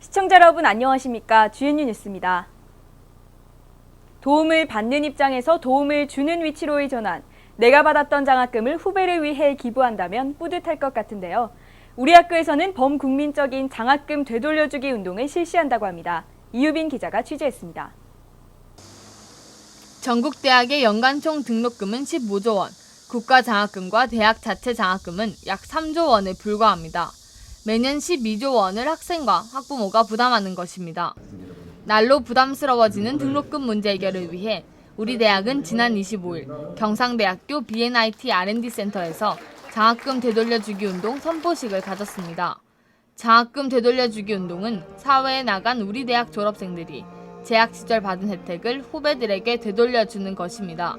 시청자 여러분 안녕하십니까? GNU 뉴스입니다. 도움을 받는 입장에서 도움을 주는 위치로의 전환. 내가 받았던 장학금을 후배를 위해 기부한다면 뿌듯할 것 같은데요. 우리 학교에서는 범국민적인 장학금 되돌려주기 운동을 실시한다고 합니다. 이유빈 기자가 취재했습니다. 전국 대학의 연간 총 등록금은 15조 원, 국가 장학금과 대학 자체 장학금은 약 3조 원에 불과합니다. 매년 12조 원을 학생과 학부모가 부담하는 것입니다. 날로 부담스러워지는 등록금 문제 해결을 위해 우리 대학은 지난 25일 경상대학교 B&IT R&D 센터에서 장학금 되돌려주기 운동 선포식을 가졌습니다. 장학금 되돌려주기 운동은 사회에 나간 우리 대학 졸업생들이 재학 시절 받은 혜택을 후배들에게 되돌려주는 것입니다.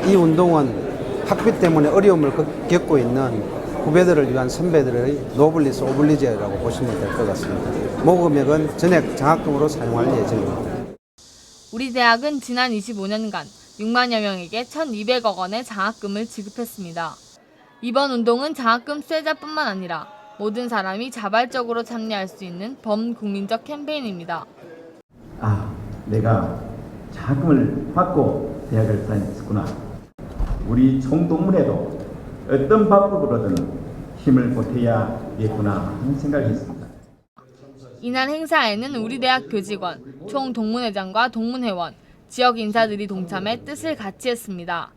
이 운동은 학비 때문에 어려움을 겪고 있는 후배들을 위한 선배들의 노블리스 오블리제라고 보시면 될 것 같습니다. 모금액은 전액 장학금으로 사용할 예정입니다. 우리 대학은 지난 25년간 6만여 명에게 1,200억 원의 장학금을 지급했습니다. 이번 운동은 장학금 수혜자뿐만 아니라 모든 사람이 자발적으로 참여할 수 있는 범국민적 캠페인입니다. 내가 장학금을 받고 대학을 다녔었구나. 우리 총동문회도 어떤 방법으로든 힘을 보태야겠구나 하는 생각이 있습니다. 이날 행사에는 우리 대학 교직원, 총동문회장과 동문회원, 지역 인사들이 동참해 뜻을 같이 했습니다.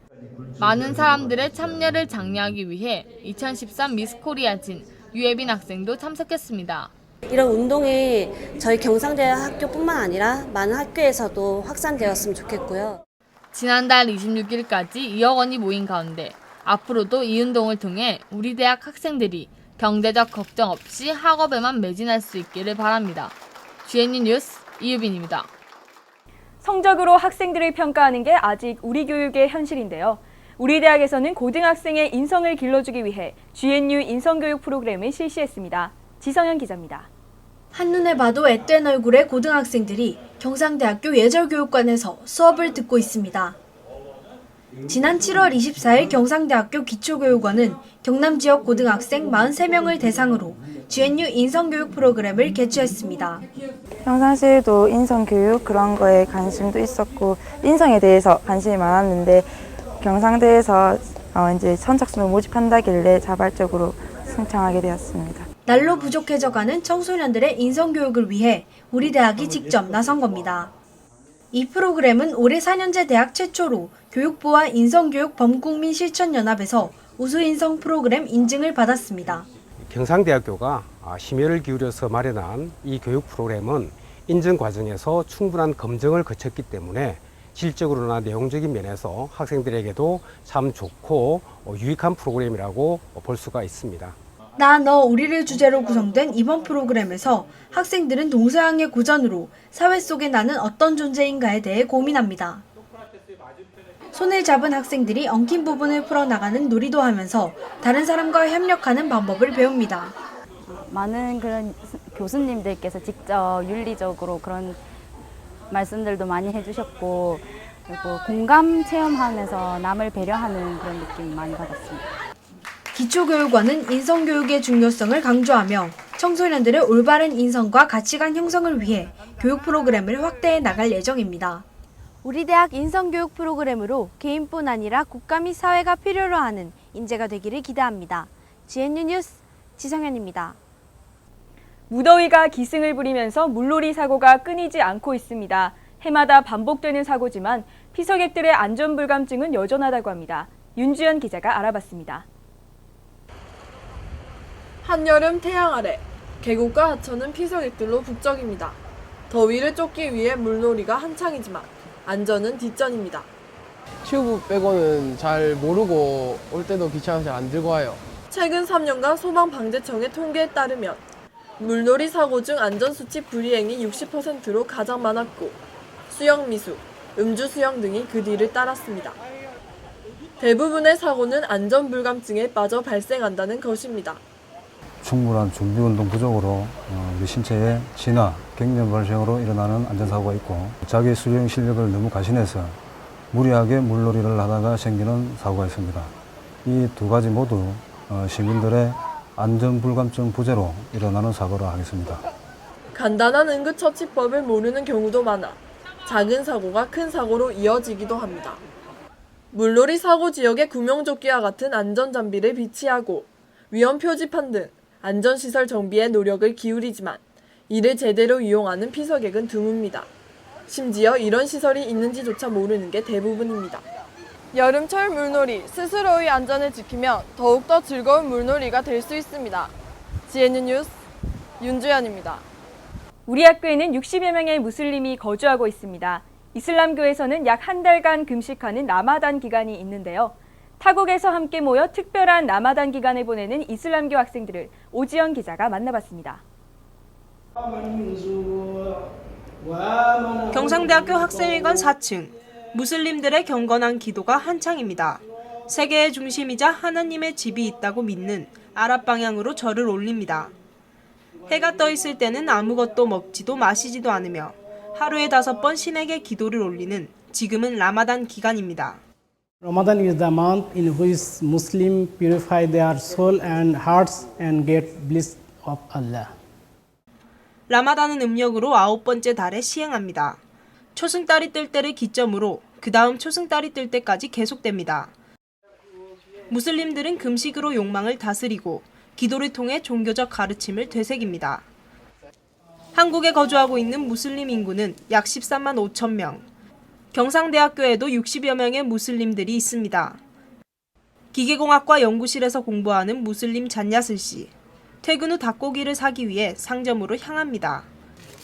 많은 사람들의 참여를 장려하기 위해 2013 미스 코리아진 유예빈 학생도 참석했습니다. 이런 운동이 저희 경상대학 학교뿐만 아니라 많은 학교에서도 확산되었으면 좋겠고요. 지난달 26일까지 2억 원이 모인 가운데 앞으로도 이 운동을 통해 우리 대학 학생들이 경제적 걱정 없이 학업에만 매진할 수 있기를 바랍니다. GNU 뉴스 이유빈입니다. 성적으로 학생들을 평가하는 게 아직 우리 교육의 현실인데요. 우리 대학에서는 고등학생의 인성을 길러주기 위해 GNU 인성교육 프로그램을 실시했습니다. 지성현 기자입니다. 한눈에 봐도 앳된 얼굴의 고등학생들이 경상대학교 예절교육관에서 수업을 듣고 있습니다. 지난 7월 24일 경상대학교 기초교육원은 경남 지역 고등학생 43명을 대상으로 GNU 인성교육 프로그램을 개최했습니다. 평상시에도 인성교육 그런 거에 관심도 있었고 인성에 대해서 관심이 많았는데 경상대에서 이제 선착순을 모집한다길래 자발적으로 신청하게 되었습니다. 날로 부족해져가는 청소년들의 인성교육을 위해 우리 대학이 직접 나선 겁니다. 이 프로그램은 올해 4년제 대학 최초로 교육부와 인성교육 범국민 실천연합에서 우수인성 프로그램 인증을 받았습니다. 경상대학교가 심혈을 기울여서 마련한 이 교육 프로그램은 인증 과정에서 충분한 검증을 거쳤기 때문에 질적으로나 내용적인 면에서 학생들에게도 참 좋고 유익한 프로그램이라고 볼 수가 있습니다. 나, 너, 우리를 주제로 구성된 이번 프로그램에서 학생들은 동서양의 고전으로 사회 속에 나는 어떤 존재인가에 대해 고민합니다. 손을 잡은 학생들이 엉킨 부분을 풀어나가는 놀이도 하면서 다른 사람과 협력하는 방법을 배웁니다. 많은 그런 교수님들께서 직접 윤리적으로 그런 말씀들도 많이 해주셨고 그리고 공감 체험하면서 남을 배려하는 그런 느낌 많이 받았습니다. 기초교육원은 인성교육의 중요성을 강조하며 청소년들의 올바른 인성과 가치관 형성을 위해 교육 프로그램을 확대해 나갈 예정입니다. 우리 대학 인성교육 프로그램으로 개인뿐 아니라 국가 및 사회가 필요로 하는 인재가 되기를 기대합니다. GNU 뉴스 지성현입니다. 무더위가 기승을 부리면서 물놀이 사고가 끊이지 않고 있습니다. 해마다 반복되는 사고지만 피서객들의 안전불감증은 여전하다고 합니다. 윤주연 기자가 알아봤습니다. 한여름 태양 아래 계곡과 하천은 피서객들로 북적입니다. 더위를 쫓기 위해 물놀이가 한창이지만 안전은 뒷전입니다. 튜브 빼고는 잘 모르고 올 때도 귀찮아서 잘 안 들고 와요. 최근 3년간 소방방재청의 통계에 따르면 물놀이 사고 중 안전수칙 불이행이 60%로 가장 많았고 수영미수, 음주수영 등이 그 뒤를 따랐습니다. 대부분의 사고는 안전불감증에 빠져 발생한다는 것입니다. 충분한 준비운동 부족으로 우리 신체에 진화, 갱년 발생으로 일어나는 안전사고가 있고 자기 수영 실력을 너무 가신해서 무리하게 물놀이를 하다가 생기는 사고가 있습니다. 이 두 가지 모두 시민들의 안전불감증 부재로 일어나는 사고라 하겠습니다. 간단한 응급처치법을 모르는 경우도 많아 작은 사고가 큰 사고로 이어지기도 합니다. 물놀이 사고 지역의 구명조끼와 같은 안전장비를 비치하고 위험 표지판 등 안전시설 정비에 노력을 기울이지만 이를 제대로 이용하는 피서객은 드뭅니다. 심지어 이런 시설이 있는지조차 모르는 게 대부분입니다. 여름철 물놀이, 스스로의 안전을 지키면 더욱더 즐거운 물놀이가 될 수 있습니다. GNU 뉴스 윤주연입니다. 우리 학교에는 60여 명의 무슬림이 거주하고 있습니다. 이슬람교에서는 약 한 달간 금식하는 라마단 기간이 있는데요. 타국에서 함께 모여 특별한 라마단 기간을 보내는 이슬람교 학생들을 오지연 기자가 만나봤습니다. 경상대학교 학생회관 4층, 무슬림들의 경건한 기도가 한창입니다. 세계의 중심이자 하나님의 집이 있다고 믿는 아랍 방향으로 절을 올립니다. 해가 떠 있을 때는 아무것도 먹지도 마시지도 않으며 하루에 5번 신에게 기도를 올리는 지금은 라마단 기간입니다. Ramadan is the month in which Muslims purify their soul and hearts and get bliss of Allah. 라마단은 음력으로 9번째 달에 시행합니다. 초승달이 뜰 때를 기점으로 그 다음 초승달이 뜰 때까지 계속됩니다. 무슬림들은 금식으로 욕망을 다스리고 기도를 통해 종교적 가르침을 되새깁니다. 한국에 거주하고 있는 무슬림 인구는 약 13만 5천 명. 경상대학교에도 60여 명의 무슬림들이 있습니다. 기계공학과 연구실에서 공부하는 무슬림 잔야슬 씨. 퇴근 후 닭고기를 사기 위해 상점으로 향합니다.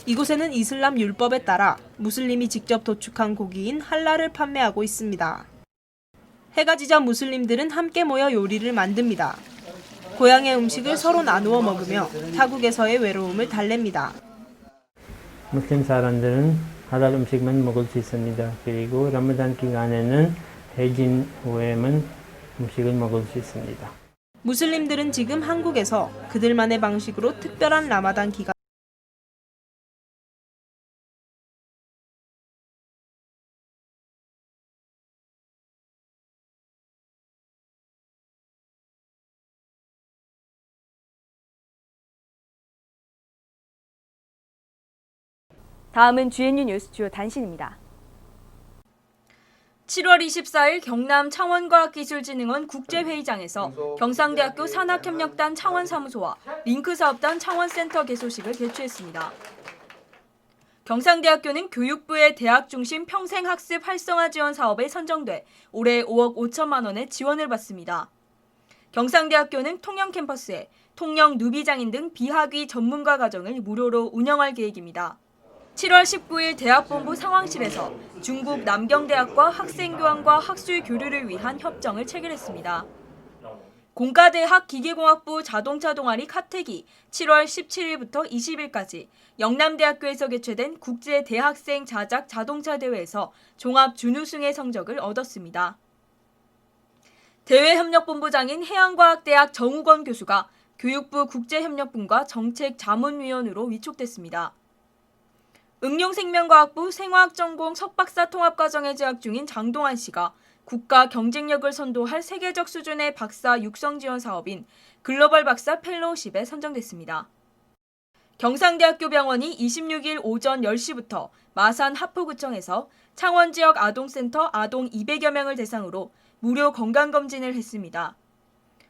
이곳에는 이슬람 율법에 따라 무슬림이 직접 도축한 고기인 할랄을 판매하고 있습니다. 해가 지자 무슬림들은 함께 모여 요리를 만듭니다. 고향의 음식을 서로 나누어 먹으며 타국에서의 외로움을 달랩니다. 무슬림 사람들은 할랄 음식만 먹을 수 있습니다. 그리고 라마단 기간에는 해진 후에만 음식을 먹을 수 있습니다. 무슬림들은 지금 한국에서 그들만의 방식으로 특별한 라마단 기간 다음은 GNU 뉴스 주요 단신입니다. 7월 24일 경남 창원과학기술진흥원 국제회의장에서 경상대학교 산학협력단 창원사무소와 링크사업단 창원센터 개소식을 개최했습니다. 경상대학교는 교육부의 대학중심 평생학습 활성화 지원 사업에 선정돼 올해 5억 5천만 원의 지원을 받습니다. 경상대학교는 통영캠퍼스에 통영 누비장인 등 비학위 전문가 과정을 무료로 운영할 계획입니다. 7월 19일 대학본부 상황실에서 중국 남경대학과 학생교환과 학술 교류를 위한 협정을 체결했습니다. 공과대학 기계공학부 자동차 동아리 카텍이 7월 17일부터 20일까지 영남대학교에서 개최된 국제대학생 자작 자동차 대회에서 종합 준우승의 성적을 얻었습니다. 대외협력본부장인 해양과학대학 정우건 교수가 교육부 국제협력분과 정책자문위원으로 위촉됐습니다. 응용생명과학부 생화학전공 석박사 통합과정에 재학 중인 장동환 씨가 국가 경쟁력을 선도할 세계적 수준의 박사 육성 지원 사업인 글로벌 박사 펠로우십에 선정됐습니다. 경상대학교 병원이 26일 오전 10시부터 마산 하포구청에서 창원 지역 아동센터 아동 200여 명을 대상으로 무료 건강검진을 했습니다.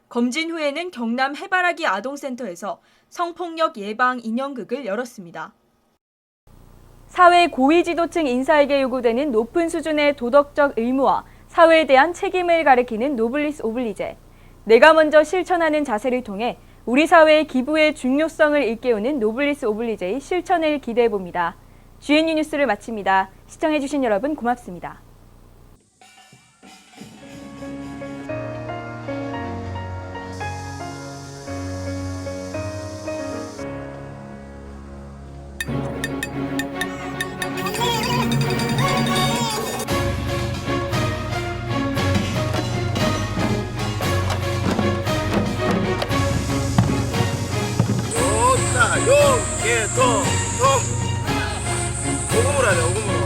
검진 후에는 경남 해바라기 아동센터에서 성폭력 예방 인형극을 열었습니다. 사회 고위지도층 인사에게 요구되는 높은 수준의 도덕적 의무와 사회에 대한 책임을 가리키는 노블리스 오블리제. 내가 먼저 실천하는 자세를 통해 우리 사회의 기부의 중요성을 일깨우는 노블리스 오블리제의 실천을 기대해봅니다. GNU 뉴스를 마칩니다. 시청해주신 여러분 고맙습니다. 용계동 오금으로 하래 오금으로